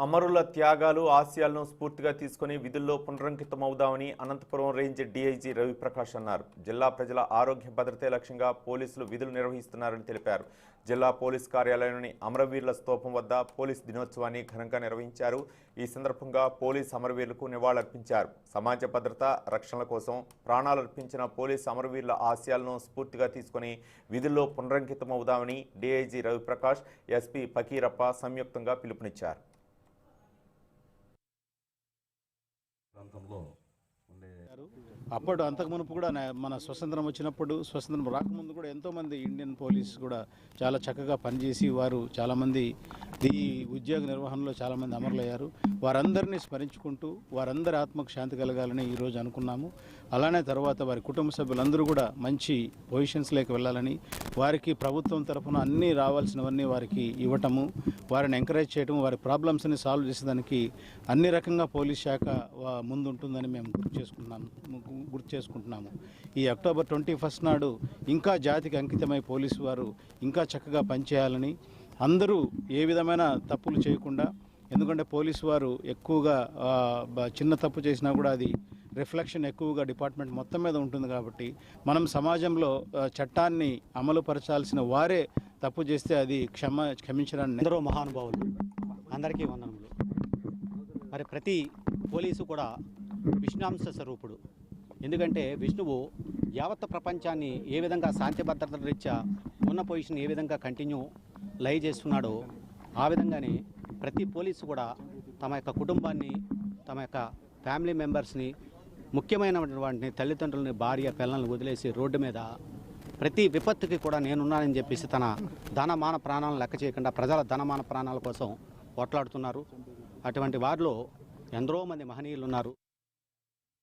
అమరుల త్యాగాలు ఆశయాలను స్ఫూర్తిగా తీసుకుని విధుల్లో పునరంకితమవుదామని అనంతపురం రేంజ్ డీఐజీ రవిప్రకాష్ అన్నారు. జిల్లా ప్రజల ఆరోగ్య భద్రతే లక్ష్యంగా పోలీసులు విధులు నిర్వహిస్తున్నారని తెలిపారు. జిల్లా పోలీస్ కార్యాలయంలోని అమరవీరుల స్తూపం వద్ద పోలీస్ దినోత్సవాన్ని ఘనంగా నిర్వహించారు. ఈ సందర్భంగా పోలీస్ అమరవీరులకు నివాళులర్పించారు. సమాజ భద్రత రక్షణ కోసం ప్రాణాలర్పించిన పోలీస్ అమరవీరుల ఆశయాలను స్ఫూర్తిగా తీసుకుని విధుల్లో పునరంకితమవుదామని డీఐజీ రవిప్రకాష్, ఎస్పీ ఫకీరప్ప సంయుక్తంగా పిలుపునిచ్చారు. అప్పుడు అంతకు మునుపు కూడా మన స్వతంత్రం వచ్చినప్పుడు, స్వతంత్రం రాకముందు కూడా ఎంతోమంది ఇండియన్ పోలీస్ కూడా చాలా చక్కగా పనిచేసి వారు చాలామంది ఈ ఉద్యోగ నిర్వహణలో చాలామంది అమరులయ్యారు. వారందరినీ స్మరించుకుంటూ వారందరి ఆత్మకు శాంతి కలగాలని ఈరోజు అనుకున్నాము. అలానే తర్వాత వారి కుటుంబ సభ్యులందరూ కూడా మంచి పొజిషన్స్లోకి వెళ్ళాలని, వారికి ప్రభుత్వం తరఫున అన్నీ రావాల్సినవన్నీ వారికి ఇవ్వటము, వారిని ఎంకరేజ్ చేయటం, వారి ప్రాబ్లమ్స్ని సాల్వ్ చేసేదానికి అన్ని రకంగా పోలీస్ శాఖ ముందుంటుందని మేము గుర్తు చేసుకుంటున్నాము. ఈ అక్టోబర్ 21 నాడు ఇంకా జాతికి అంకితమై పోలీసు వారు ఇంకా చక్కగా పనిచేయాలని, అందరూ ఏ విధమైన తప్పులు చేయకుండా, ఎందుకంటే పోలీసు వారు ఎక్కువగా చిన్న తప్పు చేసినా కూడా అది రిఫ్లెక్షన్ ఎక్కువగా డిపార్ట్మెంట్ మొత్తం మీద ఉంటుంది. కాబట్టి మనం సమాజంలో చట్టాన్ని అమలు పరచాల్సిన వారే తప్పు చేస్తే అది క్షమించడానికి ఎందరో మహానుభావులు, అందరికీ వందనములు. మరి ప్రతి పోలీసు కూడా విష్ణాంశ స్వరూపుడు. ఎందుకంటే విష్ణువు యావత్ ప్రపంచాన్ని ఏ విధంగా శాంతి భద్రతల రీత్యా ఉన్న పొజిషన్ ఏ విధంగా కంటిన్యూ లైవ్ చేస్తున్నాడో ఆ విధంగానే ప్రతి పోలీసు కూడా తమ యొక్క కుటుంబాన్ని, తమ యొక్క ఫ్యామిలీ మెంబర్స్ని, ముఖ్యమైనటువంటి తల్లిదండ్రులని, భార్య పిల్లల్ని వదిలేసి రోడ్డు మీద ప్రతి విపత్తుకి కూడా నేనున్నానని చెప్పేసి తన ధనమాన ప్రాణాలను లెక్క చేయకుండా ప్రజల ధనమాన ప్రాణాల కోసం పోట్లాడుతున్నారు. అటువంటి వారిలో ఎందరో మంది మహనీయులు ఉన్నారు.